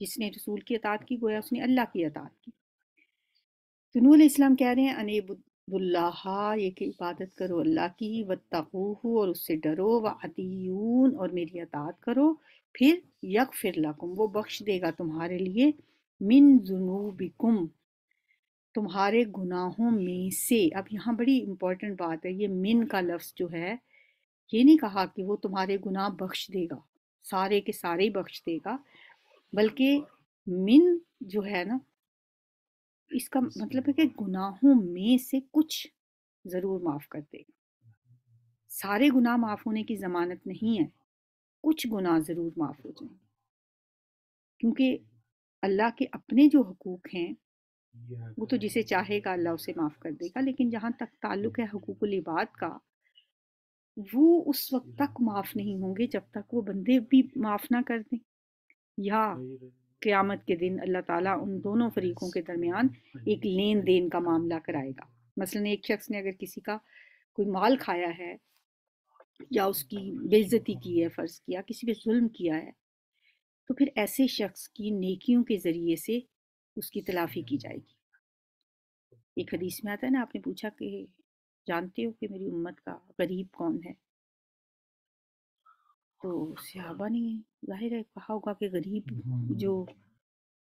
جس نے رسول کی اطاعت کی گویا اس نے اللہ کی اطاعت کی۔ تو نوح علیہ السلام کہہ رہے ہیں انعبدوا اللہ، یہ کہ عبادت کرو اللہ کی، واتقوہ اور اس سے ڈرو، وَأَطِیعُونِ اور میری اطاعت کرو، پھر یغفر لکم وہ بخش دے گا تمہارے لیے، من ذنوبکم تمہارے گناہوں میں سے۔ اب یہاں بڑی امپورٹنٹ بات ہے، یہ من کا لفظ جو ہے یہ نہیں کہا کہ وہ تمہارے گناہ بخش دے گا، سارے کے سارے ہی بخش دے گا، بلکہ من جو ہے نا اس کا مطلب ہے کہ گناہوں میں سے کچھ ضرور معاف کر دے گا۔ سارے گناہ معاف ہونے کی ضمانت نہیں ہے، کچھ گناہ ضرور معاف ہو جائیں گے، کیونکہ اللہ کے اپنے جو حقوق ہیں وہ تو جسے چاہے گا اللہ اسے معاف کر دے گا، لیکن جہاں تک تعلق ہے حقوق العباد کا، وہ اس وقت تک معاف نہیں ہوں گے جب تک وہ بندے بھی معاف نہ کر دیں، یا قیامت کے دن اللہ تعالیٰ ان دونوں فریقوں کے درمیان ایک لین دین کا معاملہ کرائے گا۔ مثلا ایک شخص نے اگر کسی کا کوئی مال کھایا ہے یا اس کی بے عزتی کی ہے، فرض کیا کسی پہ ظلم کیا ہے، تو پھر ایسے شخص کی نیکیوں کے ذریعے سے اس کی تلافی کی جائے گی۔ ایک حدیث میں آتا ہے نا، آپ نے پوچھا کہ جانتے ہو کہ میری امت کا غریب کون ہے؟ تو صحابہ نے ظاہر ہے کہا ہوگا کہ غریب جو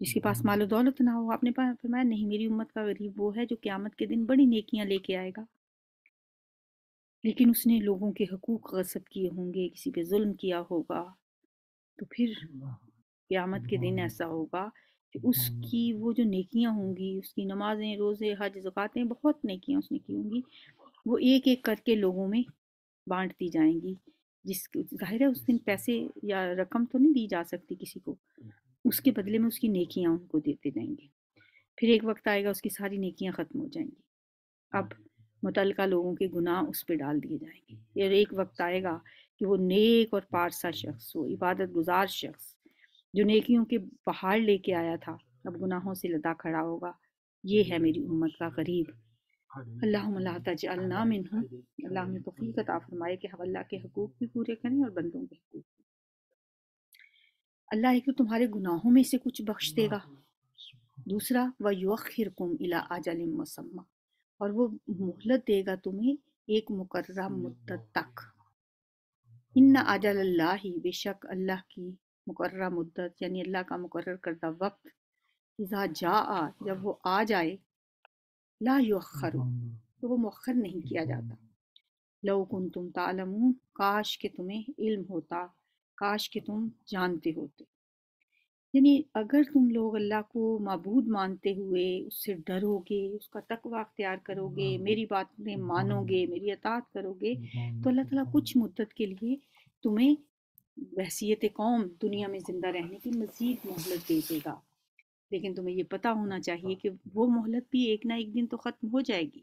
جس کے پاس مال و دولت نہ ہو۔ آپ نے فرمایا نہیں، میری امت کا غریب وہ ہے جو قیامت کے دن بڑی نیکیاں لے کے آئے گا، لیکن اس نے لوگوں کے حقوق غصب کیے ہوں گے، کسی پہ ظلم کیا ہوگا، تو پھر قیامت کے دن ایسا ہوگا کہ اس کی وہ جو نیکیاں ہوں گی، اس کی نمازیں، روزے، حج، زکاتیں، بہت نیکیاں اس نے کی ہوں گی، وہ ایک ایک کر کے لوگوں میں بانٹ دی جائیں گی۔ ظاہر ہے اس دن پیسے یا رقم تو نہیں دی جا سکتی کسی کو، اس کے بدلے میں اس کی نیکیاں ان کو دیتے جائیں گے۔ پھر ایک وقت آئے گا اس کی ساری نیکیاں ختم ہو جائیں گی، اب متعلقہ لوگوں کے گناہ اس پہ ڈال دیے جائیں گے۔ اور ایک وقت آئے گا کہ وہ نیک اور پارسا شخص، وہ عبادت گزار شخص جو نیکیوں کے پہاڑ لے کے آیا تھا، اب گناہوں سے لدا کھڑا ہوگا۔ یہ ہے میری امت کا غریب۔ اللہم لا تجعلنا منہم، اللہ ہمیں توفیق عطا فرمائے کہ ہم اللہ کے حقوق بھی پورے کریں اور بندوں کے حقوق بھی۔ اللہ ایک تو تمہارے گناہوں میں سے کچھ بخش دے گا، دوسرا وَيُؤَخِّرْكُمْ إِلَىٰ أَجَلٍ مُّسَمًّى، اور وہ مہلت دے گا تمہیں ایک مقررہ مدت تک۔ ان اجل اللہ، بے شک اللہ کی مقررہ مدت یعنی اللہ کا مقرر کردہ وقت، اذا جاء جب وہ آ جائے، لا یؤخر تو وہ مؤخر نہیں کیا جاتا۔ لو کنتم تعلمون، کاش کہ تمہیں علم ہوتا، کاش کہ تم جانتے ہوتے۔ یعنی اگر تم لوگ اللہ کو معبود مانتے ہوئے اس سے ڈرو گے، اس کا تقوی اختیار کرو گے، میری باتیں مانو گے، میری اطاعت کرو گے، تو اللہ تعالیٰ کچھ مدت کے لیے تمہیں بحیثیت قوم دنیا میں زندہ رہنے کی مزید مہلت دے دے گا۔ لیکن تمہیں یہ پتہ ہونا چاہیے کہ وہ مہلت بھی ایک نہ ایک دن تو ختم ہو جائے گی،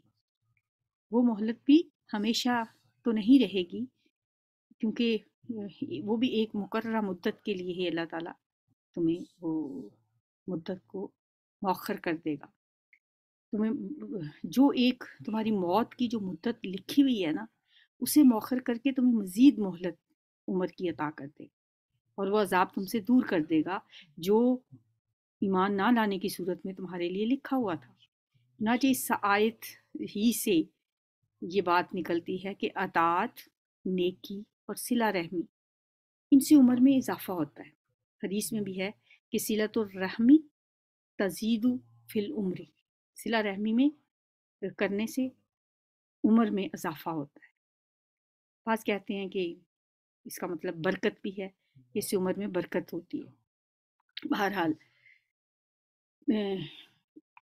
وہ مہلت بھی ہمیشہ تو نہیں رہے گی، کیونکہ وہ بھی ایک مقررہ مدت کے لیے ہی اللہ تعالیٰ تمہیں وہ مدت کو مؤخر کر دے گا۔ تمہیں جو ایک تمہاری موت کی جو مدت لکھی ہوئی ہے نا، اسے مؤخر کر کے تمہیں مزید مہلت عمر کی عطا کر دے گا، اور وہ عذاب تم سے دور کر دے گا جو ایمان نہ لانے کی صورت میں تمہارے لیے لکھا ہوا تھا۔ چنانچہ اس آیت ہی سے یہ بات نکلتی ہے کہ اطاعت، نیکی اور صلہ رحمی، ان سے عمر میں اضافہ ہوتا ہے۔ حدیث میں بھی ہے کہ صلۃ الرحمی تزید فی العمر، صلہ رحمی میں کرنے سے عمر میں اضافہ ہوتا ہے۔ بعض کہتے ہیں کہ اس کا مطلب برکت بھی ہے، اس سے عمر میں برکت ہوتی ہے۔ بہرحال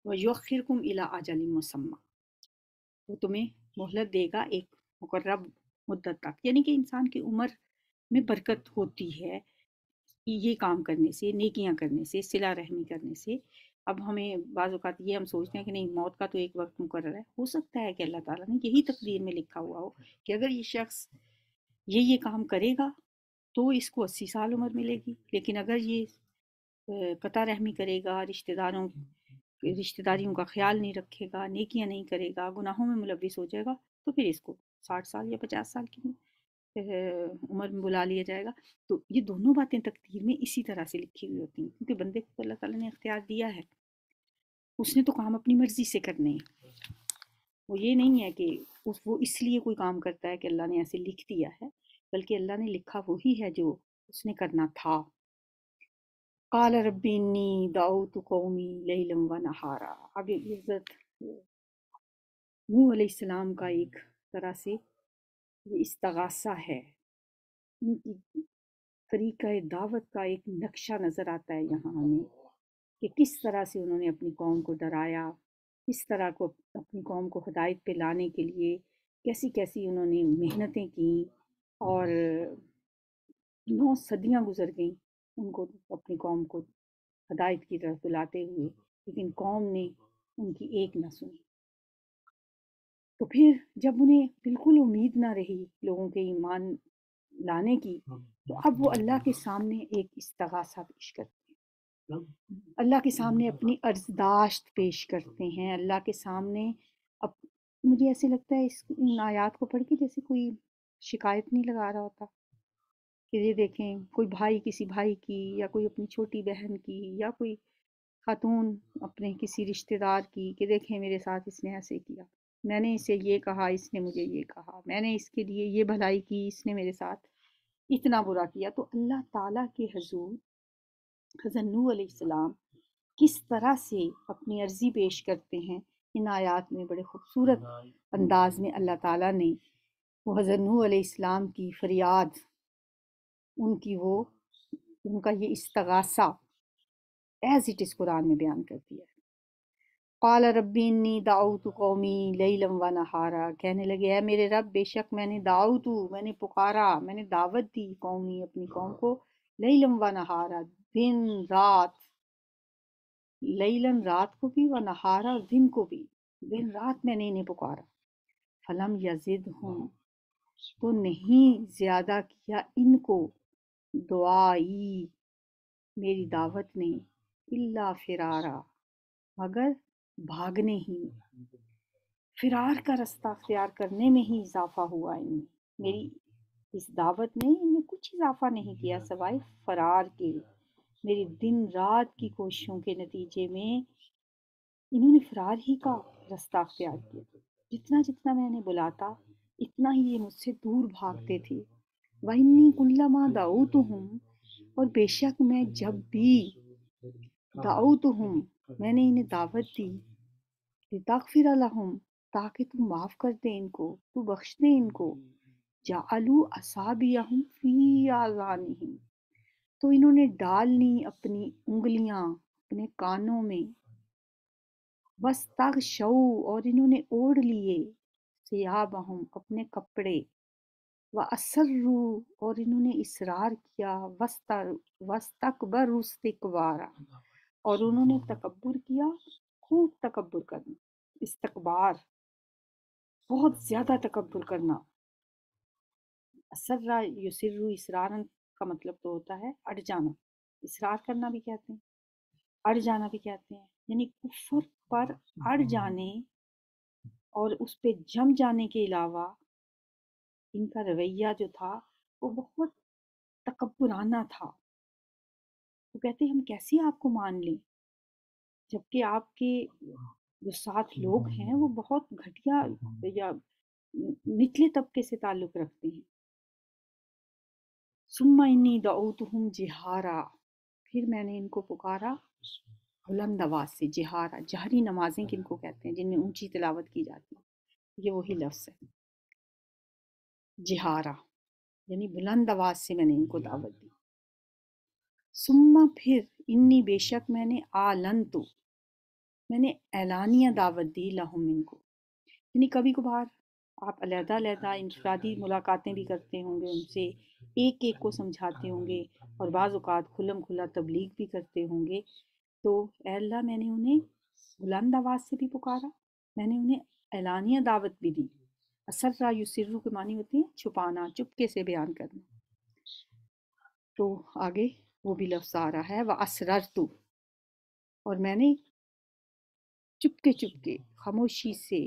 وَيُؤَخِّرْكُمْ إِلَىٰ أَجَلٍ مُّسَمًّى، وہ تمہیں مہلت دے گا ایک مقررہ مدت تک، یعنی کہ انسان کی عمر میں برکت ہوتی ہے یہ کام کرنے سے، نیکیاں کرنے سے، صلہ رحمی کرنے سے۔ اب ہمیں بعض اوقات یہ ہم سوچتے ہیں کہ نہیں، موت کا تو ایک وقت مقرر ہے، ہو سکتا ہے کہ اللہ تعالیٰ نے یہی تقدیر میں لکھا ہوا ہو کہ اگر یہ شخص یہ کام کرے گا تو اس کو 80 سال عمر ملے گی، لیکن اگر یہ قطع رحمی کرے گا، رشتہ داریوں کا خیال نہیں رکھے گا، نیکیاں نہیں کرے گا، گناہوں میں ملوث ہو جائے گا، تو پھر اس کو 60 سال یا 50 سال کی عمر میں بلا لیا جائے گا. تو یہ دونوں باتیں تقدیر میں اسی طرح سے لکھی ہوئی ہوتی ہیں، کیونکہ بندے کو اللہ تعالیٰ نے اختیار دیا ہے، اس نے تو کام اپنی مرضی سے کرنے ہیں. وہ یہ نہیں ہے کہ وہ اس لیے کوئی کام کرتا ہے کہ اللہ نے ایسے لکھ دیا ہے، بلکہ اللہ نے لکھا وہی ہے جو اس نے کرنا تھا. قال رب انی دعوت قومی لیلا و نہارا. اب یہ حضرت نوح علیہ السلام کا ایک طرح سے یہ استغاثہ ہے، ان کی طریقہ دعوت کا ایک نقشہ نظر آتا ہے یہاں ہمیں کہ کس طرح سے انہوں نے اپنی قوم کو ڈرایا، کس طرح کو اپنی قوم کو ہدایت پہ لانے کے لیے کیسی کیسی انہوں نے محنتیں کیں، اور 9 صدیاں گزر گئیں ان کو اپنی قوم کو ہدایت کی طرف بلاتے ہوئے، لیکن قوم نے ان کی ایک نہ سنی. تو پھر جب انہیں بالکل امید نہ رہی لوگوں کے ایمان لانے کی، تو اب وہ اللہ کے سامنے ایک استغاثہ پیش کرتے ہیں، اللہ کے سامنے اپنی عرضداشت پیش کرتے ہیں، اللہ کے سامنے اب مجھے ایسے لگتا ہے ان آیات کو پڑھ کے جیسے کوئی شکایت نہیں لگا رہا ہوتا کہ یہ دیکھیں کوئی بھائی کسی بھائی کی، یا کوئی اپنی چھوٹی بہن کی، یا کوئی خاتون اپنے کسی رشتہ دار کی کہ دیکھیں میرے ساتھ اس نے ایسے کیا، میں نے اسے یہ کہا اس نے مجھے یہ کہا، میں نے اس کے لیے یہ بھلائی کی اس نے میرے ساتھ اتنا برا کیا. تو اللہ تعالیٰ کے حضور حضرت نوح علیہ السلام کس طرح سے اپنی عرضی پیش کرتے ہیں، ان آیات میں بڑے خوبصورت انداز میں اللہ تعالیٰ نے وہ حضرت نوح علیہ السلام کی فریاد، ان کا یہ استغاثہ ایز اٹ از قرآن میں بیان کر دیا ہے. قال رب انی دعوت قومی لیلا و نہارا. کہنے لگے اے میرے رب بے شک میں نے میں نے پکارا، میں نے دعوت دی قومی اپنی قوم کو، لیلا و نہارا دن رات، لیلن رات کو بھی، و نہارا دن کو بھی، دن رات میں نے انہیں پکارا. فلم یزدہم تو نہیں زیادہ کیا ان کو دعائی میری دعوت نے، الا فرارا مگر بھاگنے ہی میں، فرار کا رستہ اختیار کرنے میں ہی اضافہ ہوا ان میں. میری اس دعوت نے ان میں کچھ اضافہ نہیں کیا سوائے فرار کے. میری دن رات کی کوششوں کے نتیجے میں انہوں نے فرار ہی کا رستہ اختیار کیا. جتنا جتنا میں انہیں بلاتا اتنا ہی یہ مجھ سے دور بھاگتے تھے. وَإِنِّي كُلَّمَا دَعَوْتُهُمْ اور بے شک میں جب بھی دعوتہم میں نے انہیں دعوت دی، لِتَغْفِرَ لَهُمْ تاکہ تو معاف کر دے ان کو، تو بخش دے ان کو، جَعَلُوا أَصَابِعَهُمْ فِي آذَانِهِمْ تو انہوں نے ڈال لی اپنی انگلیاں اپنے کانوں میں، وَاسْتَغْشَوْا اور انہوں نے اوڑھ لیے، ثِيَابَهُمْ اپنے کپڑے، وَأَسَرُّوا اور انہوں نے اصرار کیا، وَاسْتَكْبَرُوا اسْتِكْبَارًا اور انہوں نے تکبر کیا، خوب تکبر کرنا، استکبار بہت زیادہ تکبر کرنا. اسرا یسرو اسرارن کا مطلب تو ہوتا ہے اڑ جانا، اصرار کرنا بھی کہتے ہیں، اڑ جانا بھی کہتے ہیں، یعنی کفر پر اڑ جانے اور اس پہ جم جانے کے علاوہ ان کا رویہ جو تھا وہ بہت تکبرانہ تھا. وہ کہتے ہیں ہم کیسے آپ کو مان لیں جبکہ آپ کے جو ساتھ لوگ ہیں وہ بہت گھٹیا یا نچلے طبقے سے تعلق رکھتے ہیں. ثم انی دعوتہم جہارا پھر میں نے ان کو پکارا بلند آواز سے. جہارا جہری نمازیں کن کو کہتے ہیں جن میں اونچی تلاوت کی جاتی ہے، یہ وہی لفظ ہے جہارا، یعنی بلند آواز سے میں نے ان کو دعوت دی. ثم پھر انی بے شک میں نے آلنتو میں نے اعلانیہ دعوت دی لہم ان کو. یعنی کبھی کبھار آپ علیحدہ علیحدہ انفرادی ملاقاتیں بھی کرتے ہوں گے، ان سے ایک ایک کو سمجھاتے ہوں گے، اور بعض اوقات کھلم کھلا تبلیغ بھی کرتے ہوں گے. تو اے اللہ میں نے انہیں بلند آواز سے بھی پکارا، میں نے انہیں اعلانیہ دعوت بھی دی. اسرا یسرو کے معنی ہوتے ہیں چھپانا، چپکے سے بیان کرنا. تو آگے وہ بھی لفظ آ رہا ہے وَأَسْرَرْتُ اور میں نے چپکے چپکے خاموشی سے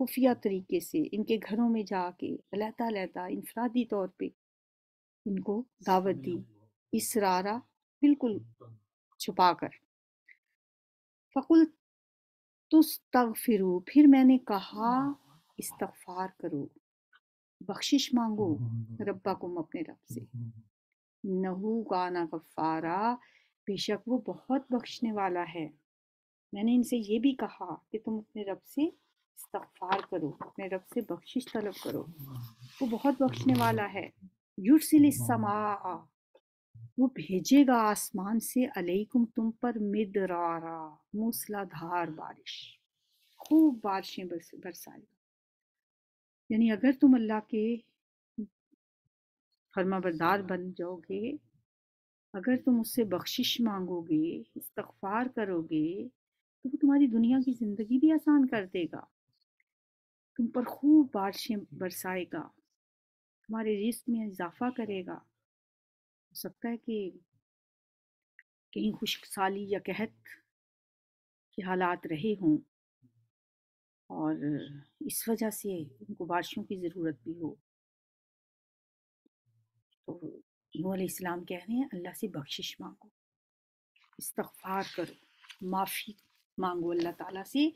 خفیہ طریقے سے ان کے گھروں میں جا کے علیحدہ علیحدہ انفرادی طور پہ ان کو دعوت دی، اسرارا بالکل چھپا کر۔ فقل تستغفروا، پھر میں نے کہا استغفار کرو، بخشش مانگو ربکم، اپنے رب سے، انہو کان غفارا، بے شک وہ بہت بخشنے والا ہے۔ میں نے ان سے یہ بھی کہا کہ تم اپنے رب سے استغفار کرو، اپنے رب سے بخشش طلب کرو، وہ بہت بخشنے والا ہے۔ یرسل السماء، وہ بھیجے گا آسمان سے، علیکم تم پر، مدرارا موسلا دھار بارش، خوب بارشیں برسائے گا۔ یعنی اگر تم اللہ کے فرما بردار بن جاؤ گے، اگر تم اس سے بخشش مانگو گے، استغفار کرو گے، تو وہ تمہاری دنیا کی زندگی بھی آسان کر دے گا، تم پر خوب بارشیں برسائے گا، تمہارے رزق میں اضافہ کرے گا۔ ہو سکتا ہے کہ کہیں خشک سالی یا قحط کے حالات رہے ہوں اور اس وجہ سے ان کو بارشوں کی ضرورت بھی ہو، تو نوح علیہ السلام کہہ رہے ہیں اللہ سے بخشش مانگو، استغفار کرو، معافی مانگو اللہ تعالیٰ سے،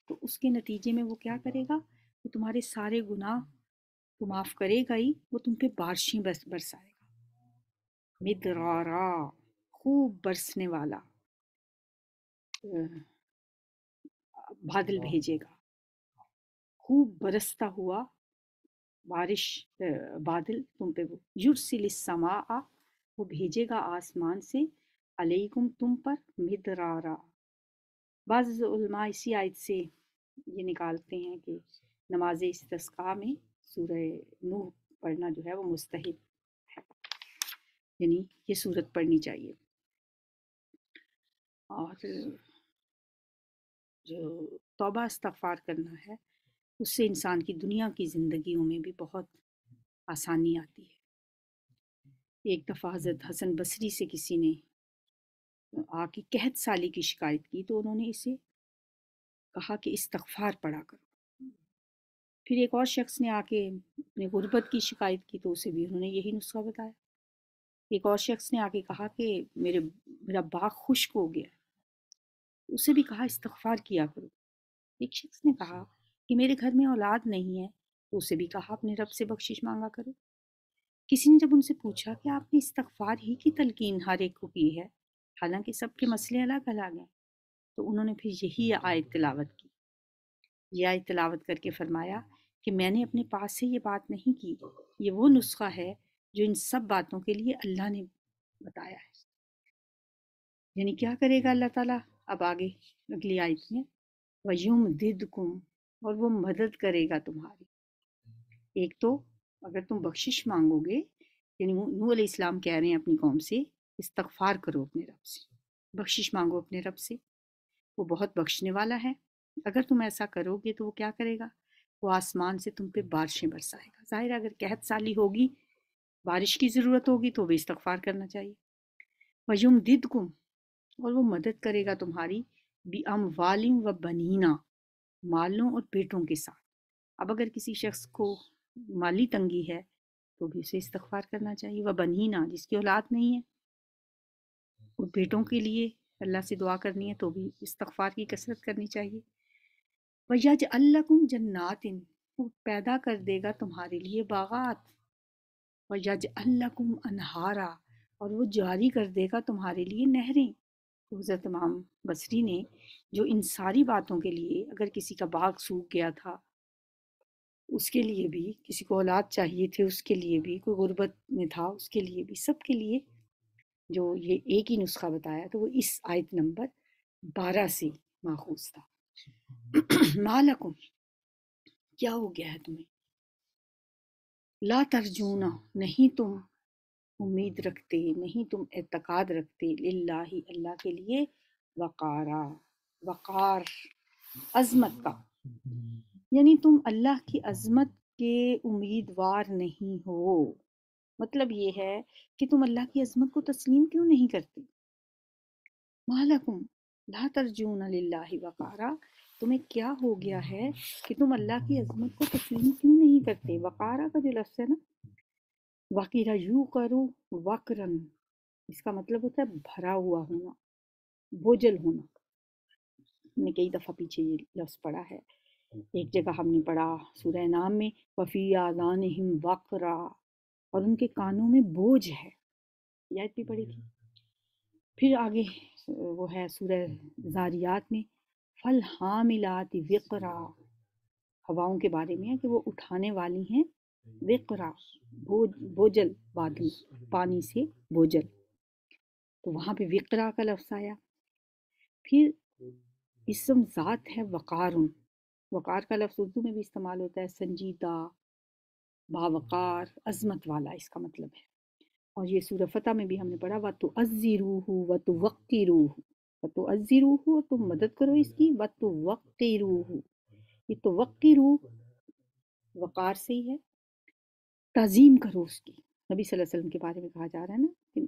تو اس کے نتیجے میں وہ کیا کرے گا؟ وہ تمہارے سارے گناہ تو معاف کرے گا ہی، وہ تم پہ بارشیں برسائے گا، مدرارا خوب برسنے والا بادل بھیجے گا، خوب برستا ہوا بارش، بادل تم پہ، وہ یرسل السماء، وہ بھیجے گا آسمان سے، علیکم تم پر، مدرارا۔ بعض علماء اسی آیت سے یہ نکالتے ہیں کہ نماز استسقاء میں سورہ نوح پڑھنا جو ہے وہ مستحب ہے، یعنی یہ سورت پڑھنی چاہیے۔ اور جو توبہ استغفار کرنا ہے، اس سے انسان کی دنیا کی زندگیوں میں بھی بہت آسانی آتی ہے۔ ایک دفعہ حضرت حسن بصری سے کسی نے آ کے قحط سالی کی شکایت کی، تو انہوں نے اسے کہا کہ استغفار پڑھا کرو۔ پھر ایک اور شخص نے آ کے اپنے غربت کی شکایت کی، تو اسے بھی انہوں نے یہی نسخہ بتایا۔ ایک اور شخص نے آ کے کہا کہ میرا باغ خشک ہو گیا، اسے بھی کہا استغفار کیا کرو۔ ایک شخص نے کہا کہ میرے گھر میں اولاد نہیں ہے، تو اسے بھی کہا اپنے رب سے بخشش مانگا کرو۔ کسی نے جب ان سے پوچھا کہ آپ نے استغفار ہی کی تلقین ہر ایک کو کی ہے، حالانکہ سب کے مسئلے الگ الگ ہیں، تو انہوں نے پھر یہی آیت تلاوت کی۔ یہ آیت تلاوت کر کے فرمایا کہ میں نے اپنے پاس سے یہ بات نہیں کی، یہ وہ نسخہ ہے جو ان سب باتوں کے لیے اللہ نے بتایا ہے۔ یعنی کیا کرے گا اللہ تعالیٰ؟ اب آگے اگلی آیت میں وَيُمْدِدْكُمْ، اور وہ مدد کرے گا تمہاری۔ ایک تو اگر تم بخشش مانگو گے، یعنی نوح علیہ السلام کہہ رہے ہیں اپنی قوم سے استغفار کرو اپنے رب سے، بخشش مانگو اپنے رب سے، وہ بہت بخشنے والا ہے۔ اگر تم ایسا کرو گے تو وہ کیا کرے گا؟ وہ آسمان سے تم پہ بارشیں برسائے گا۔ ظاہر ہے اگر قحط سالی ہوگی، بارش کی ضرورت ہوگی، تو بھی استغفار کرنا چاہیے۔ وَيُمْدِدْكُمْ، اور وہ مدد کرے گا تمہاری، بِأَمْوَالٍ وَبَنِينَ، مالوں اور بیٹوں کے ساتھ۔ اب اگر کسی شخص کو مالی تنگی ہے تو بھی اسے استغفار کرنا چاہیے، وَبَنِينَ، جس کی اولاد نہیں ہے، اور بیٹوں کے لیے اللہ سے دعا کرنی ہے تو بھی استغفار کی کثرت کرنی چاہیے۔ وَيَجْعَلْ لَكُمْ جَنَّاتٍ، وہ پیدا کر دے گا تمہارے لیے باغات، وَيَجْعَلْ لَكُمْ أَنْهَارًا، اور وہ جاری کر دے گا تمہارے لیے نہریں۔ تو حضرت امام بصری نے جو ان ساری باتوں کے لیے، اگر کسی کا باغ سوکھ گیا تھا اس کے لیے بھی، کسی کو اولاد چاہیے تھے اس کے لیے بھی، کوئی غربت میں تھا اس کے لیے بھی، سب کے لیے جو یہ ایک ہی نسخہ بتایا تو وہ اس آیت نمبر 12 سے ماخوذ تھا۔ مالکم، کیا ہو گیا ہے تمہیں؟ لا ترجون، نہیں تم امید رکھتے، نہیں تم اعتقاد رکھتے، للہ، اللہ کے لیے، وقارا، وقار، عظمت کا، یعنی تم اللہ کی عظمت کے امیدوار نہیں ہو۔ مطلب یہ ہے کہ تم اللہ کی عظمت کو تسلیم کیوں نہیں کرتے؟ مالکم لا ترجون للہ وقارا، تمہیں کیا ہو گیا ہے کہ تم اللہ کی عظمت کو تسلیم کیوں نہیں کرتے؟ وقارہ کا جو لفظ ہے نا، وقیرہ یو کرو وقرن، اس کا مطلب ہوتا ہے بھرا ہوا ہونا، بوجھل ہونا. ہم نے کئی دفعہ پیچھے یہ لفظ پڑھا ہے. ایک جگہ ہم نے پڑھا سورہ نام میں وفی آذانہم وقرا، اور ان کے کانوں میں بوجھ ہے، یہ آیت بھی پڑھی تھی. پھر آگے وہ ہے سورہ زاریات میں فالحاملات وقرا، ہواؤں کے بارے میں ہے کہ وہ اٹھانے والی ہیں وقرا، بوجھل، بادل پانی سے بوجھل، تو وہاں پہ وقرا کا لفظ آیا. پھر اسم ذات ہے وقار. وقار کا لفظ اردو میں بھی استعمال ہوتا ہے، سنجیدہ، باوقار، عظمت والا اس کا مطلب ہے. اور یہ سورہ فتح میں بھی ہم نے پڑھا وَتُعَزِّرُوهُ وَتُوَقِّرُوهُ، وَتُعَزِّرُوهُ اور تم مدد کرو اس کی، وَتُوَقِّرُوهُ، یہ توقِّرُو وقار سے ہی ہے، تعظیم کرو اس کی. نبی صلی اللہ علیہ وسلم کے بارے میں کہا جا رہا ہے نا کہ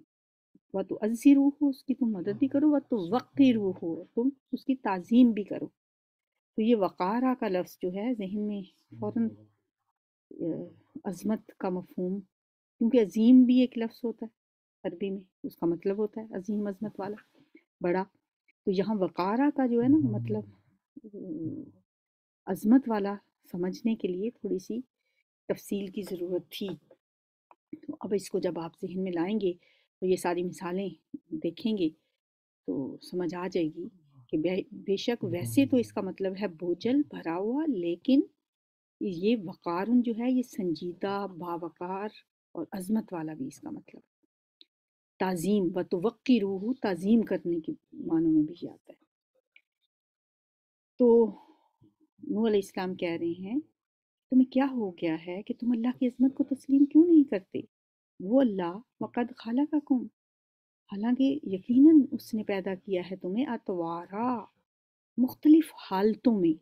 وَتُعَزِّرُوهُ، اس کی تم مدد بھی کرو، وَتُوَقِّرُوهُ، تم اس کی تعظیم بھی کرو. تو یہ وقارہ کا لفظ جو ہے ذہن میں فوراً عظمت کا مفہوم، کیونکہ عظیم بھی ایک لفظ ہوتا ہے عربی میں، اس کا مطلب ہوتا ہے عظیم، عظمت والا، بڑا. تو یہاں وقارہ کا جو ہے نا مطلب عظمت والا سمجھنے کے لیے تھوڑی سی تفصیل کی ضرورت تھی. تو اب اس کو جب آپ ذہن میں لائیں گے تو یہ ساری مثالیں دیکھیں گے تو سمجھ آ جائے گی کہ بے شک ویسے تو اس کا مطلب ہے بوجھل، بھرا ہوا، لیکن یہ وقار جو ہے یہ سنجیدہ، باوقار اور عظمت والا بھی اس کا مطلب. تعظیم وتوقِّرُوهُ، تعظیم کرنے کے معنوں میں بھی آتا ہے. تو نوح علیہ السلام کہہ رہے ہیں تمہیں کیا ہو گیا ہے کہ تم اللہ کی عظمت کو تسلیم کیوں نہیں کرتے؟ وہ اللہ وقد خلقکم، حالانکہ یقیناً اس نے پیدا کیا ہے تمہیں اطوارا، مختلف حالتوں میں،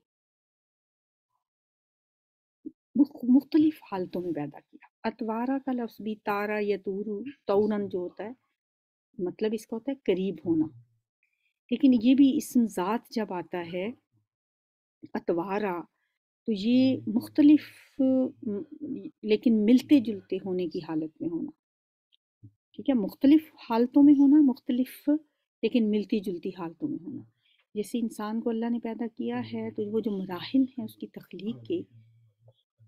مختلف حالتوں میں پیدا کیا. اتوارا کا لفظ بھی تارا یتورو، تورن جو ہوتا ہے مطلب اس کا ہوتا ہے قریب ہونا، لیکن یہ بھی اسم ذات جب آتا ہے اتوارا تو یہ مختلف لیکن ملتے جلتے ہونے کی حالت میں ہونا. ٹھیک ہے، مختلف حالتوں میں ہونا، مختلف لیکن ملتی جلتی حالتوں میں ہونا. جیسے انسان کو اللہ نے پیدا کیا ہے تو وہ جو مراحل ہیں اس کی تخلیق کے،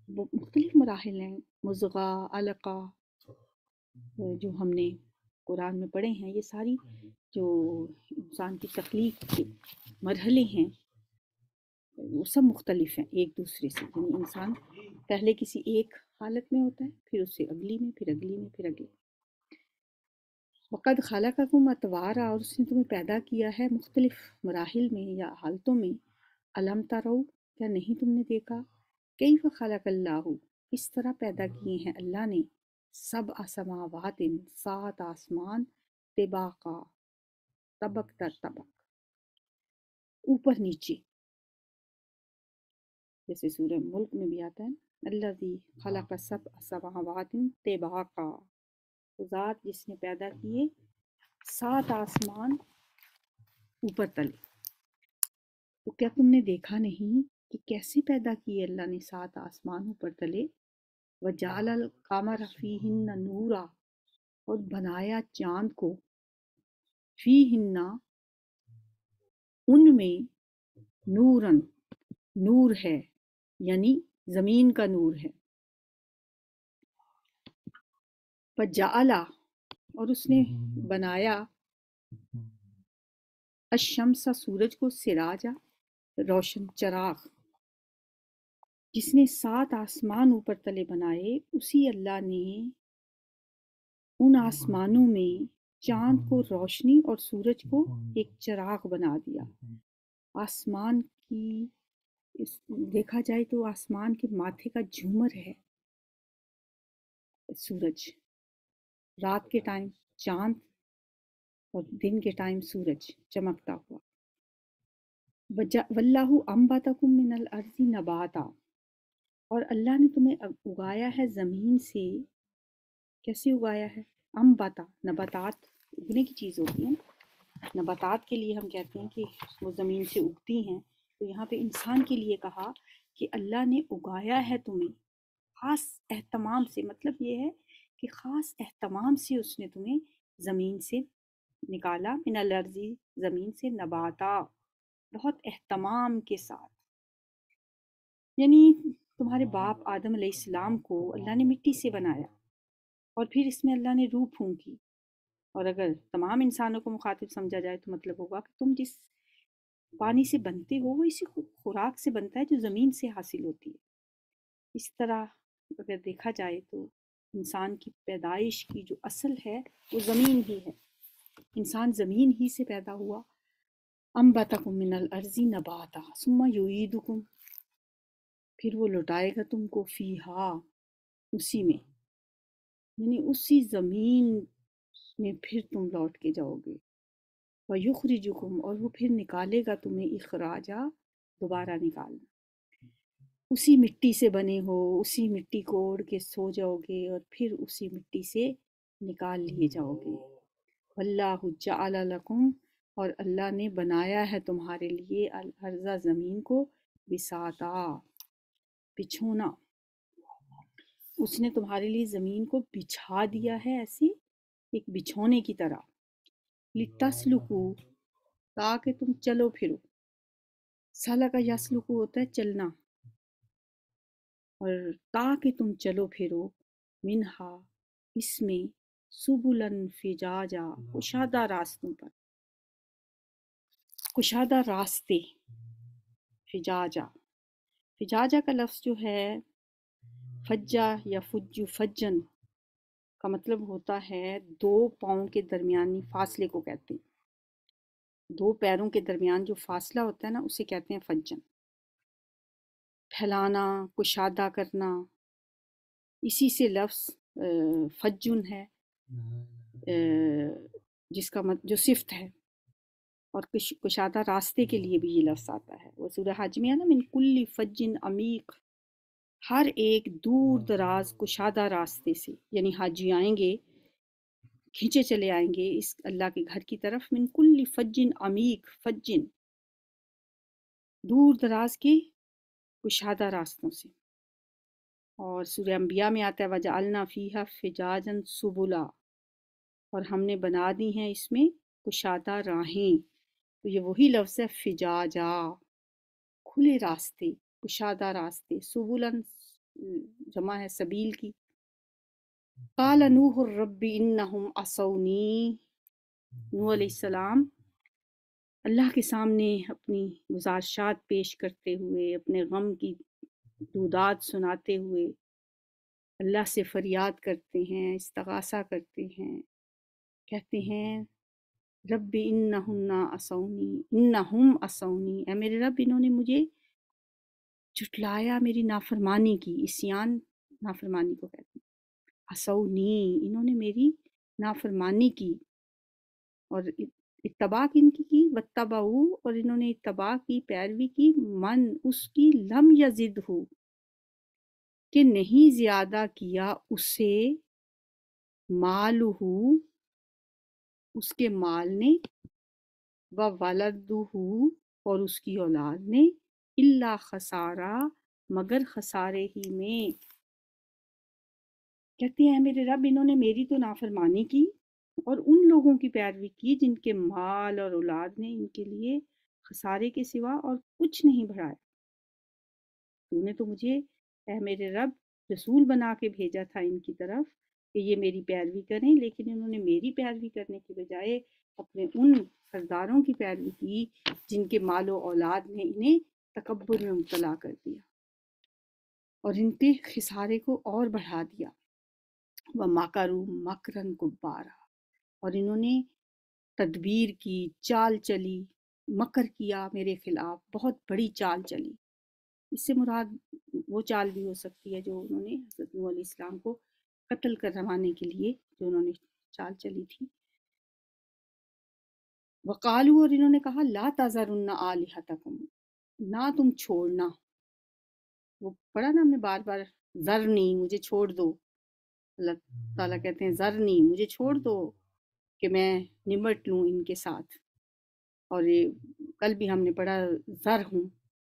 وہ مختلف مراحل ہیں، مضغہ، علقہ، جو ہم نے قرآن میں پڑھے ہیں، یہ ساری جو انسان کی تخلیق کے مرحلے ہیں وہ سب مختلف ہیں ایک دوسرے سے. یعنی انسان پہلے کسی ایک حالت میں ہوتا ہے، پھر اس سے اگلی میں، پھر اگلی میں، پھر اگلی. وقد خلقکم اطوارا، اور اس نے تمہیں پیدا کیا ہے مختلف مراحل میں یا حالتوں میں. الم ترو، کیا نہیں تم نے دیکھا، کیف خلق اللہ، اس طرح پیدا کیے ہیں اللہ نے، سبع سماوات، 7 آسمان، طباقا، طبق در طبق، اوپر نیچے. جیسے سورہ ملک میں بھی آتا ہے الذی خلق سبع سماوات طباقا، ذات جس نے پیدا کیے 7 آسمان اوپر تلے. تو کیا تم نے دیکھا نہیں کہ کیسے پیدا کیے اللہ نے 7 آسمان اوپر تلے. وجعل القمر فیہن نورا، اور بنایا چاند کو، فیہن ان میں، نورن نور ہے، یعنی زمین کا نور ہے. وجعل، اور اس نے بنایا، الشمس سورج کو، سراجا روشن چراغ. جس نے 7 آسمان اوپر تلے بنائے اسی اللہ نے ان آسمانوں میں چاند کو روشنی اور سورج کو ایک چراغ بنا دیا. آسمان کی دیکھا جائے تو آسمان کے ماتھے کا جھومر ہے سورج، رات کے ٹائم چاند اور دن کے ٹائم سورج چمکتا ہوا. واللہ انبتکم من الارض نباتا، اور اللہ نے تمہیں اگایا ہے زمین سے. کیسے اگایا ہے؟ انبتا، نباتات اگنے کی چیز ہوتی ہے. نباتات کے لیے ہم کہتے ہیں کہ وہ زمین سے اگتی ہیں، تو یہاں پہ انسان کے لیے کہا کہ اللہ نے اگایا ہے تمہیں خاص اہتمام سے، مطلب یہ ہے کہ خاص اہتمام سے اس نے تمہیں زمین سے نکالا، من الارضی، زمین سے، نباتا، بہت اہتمام کے ساتھ. یعنی تمہارے باپ آدم علیہ السلام کو اللہ نے مٹی سے بنایا اور پھر اس میں اللہ نے روح پھونکی. اور اگر تمام انسانوں کو مخاطب سمجھا جائے تو مطلب ہوگا کہ تم جس پانی سے بنتے ہو وہ اسی خوراک سے بنتا ہے جو زمین سے حاصل ہوتی ہے. اس طرح اگر دیکھا جائے تو انسان کی پیدائش کی جو اصل ہے وہ زمین ہی ہے، انسان زمین ہی سے پیدا ہوا. انبتکم من الارض نباتا ثم یعیدکم، پھر وہ لوٹائے گا تم کو فیہا، اسی میں، یعنی اسی زمین میں پھر تم لوٹ کے جاؤ گے. وَيُخْرِجُكُمْ، اور وہ پھر نکالے گا تمہیں اخراجا، دوبارہ نکالنا. اسی مٹی سے بنے ہو، اسی مٹی کو اوڑھ کے سو جاؤ گے اور پھر اسی مٹی سے نکال لیے جاؤ گے. وَاللَّهُ جَعَلَ لَكُمْ، اور اللہ نے بنایا ہے تمہارے لیے الارض، زمین کو، بساطا، بچھونا. اس نے تمہارے لیے زمین کو بچھا دیا ہے ایسی ایک بچھونے کی طرح. لِتَسْلُكُوا، تاکہ تم چلو پھرو. سلکا یسلکو ہوتا ہے چلنا، اور تاکہ تم چلو پھرو، منہا، اس میں، سبلن فجاجا، کشادہ راستوں پر، کشادہ راستے. فجاجا، فجاجا کا لفظ جو ہے فجا یا فجو فجن کا مطلب ہوتا ہے دو پاؤں کے درمیانی فاصلے کو کہتے ہیں. دو پیروں کے درمیان جو فاصلہ ہوتا ہے نا اسے کہتے ہیں فجن. پھیلانا، کشادہ کرنا، اسی سے لفظ فجن ہے جس کا جو صفت ہے. اور کشادہ راستے کے لیے بھی یہ لفظ آتا ہے. وہ سورہ حج میں ہے نا، من کل فجن عمیق، ہر ایک دور دراز کشادہ راستے سے، یعنی حاجی آئیں گے کھینچے چلے آئیں گے اس اللہ کے گھر کی طرف. من کل فجن عمیق، فجن دور دراز کے کشادہ راستوں سے. اور سورہ انبیاء میں آتا ہے وَجَعَلْنَا فِيهَا فِجَاجًا سُبُلًا، اور ہم نے بنا دی ہیں اس میں کشادہ راہیں. تو یہ وہی لفظ ہے فجاجا، کھلے راستے، کشادہ راستے. سبلن جمع ہے سبیل کی. قال نوح رب انہم عصونی، نوح علیہ السلام اللہ کے سامنے اپنی گزارشات پیش کرتے ہوئے، اپنے غم کی دودات سناتے ہوئے اللہ سے فریاد کرتے ہیں، استغاثہ کرتے ہیں. کہتے ہیں رب انہم عصونی، اے میرے رب انہوں نے مجھے جھٹلایا، میری نافرمانی کی. عصیان نافرمانی کو کہتے ہیں. عصونی، انہوں نے میری نافرمانی کی اور اتباع ان کی واتبعوا، اور انہوں نے اتباع کی، پیروی کی، من، اس کی، لم یزد ہو، کہ نہیں زیادہ کیا اسے، مالہ، اس کے مال نے، وولدہ، اور اس کی اولاد نے، الا خسارہ، مگر خسارے ہی میں. کہتے ہیں میرے رب انہوں نے میری تو نافرمانی کی اور ان لوگوں کی پیروی کی جن کے مال اور اولاد نے ان کے لیے خسارے کے سوا اور کچھ نہیں بڑھایا. تو نے تو مجھے اے میرے رب رسول بنا کے بھیجا تھا ان کی طرف کہ یہ میری پیروی کریں، لیکن انہوں نے میری پیروی کرنے کی بجائے اپنے ان سرداروں کی پیروی کی جن کے مال و اولاد نے انہیں تکبر میں مبتلا کر دیا اور ان کے خسارے کو اور بڑھا دیا. وَمَكَرُوا مَكْرًا كُبَّارًا، اور انہوں نے تدبیر کی، چال چلی، مکر کیا میرے خلاف، بہت بڑی چال چلی. اس سے مراد وہ چال بھی ہو سکتی ہے جو انہوں نے حضرت نوح علیہ السلام کو قتل کروانے کے لیے جو انہوں نے چال چلی تھی. وقالو، اور انہوں نے کہا لا تذرن آلہتکم، نہ تم چھوڑنا. وہ پڑھا نا ہم نے بار بار، ذرنی، مجھے چھوڑ دو. اللہ تعالیٰ کہتے ہیں ذرنی، مجھے چھوڑ دو کہ میں نمٹ لوں ان کے ساتھ. اور یہ کل بھی ہم نے پڑھا ذر ہوں،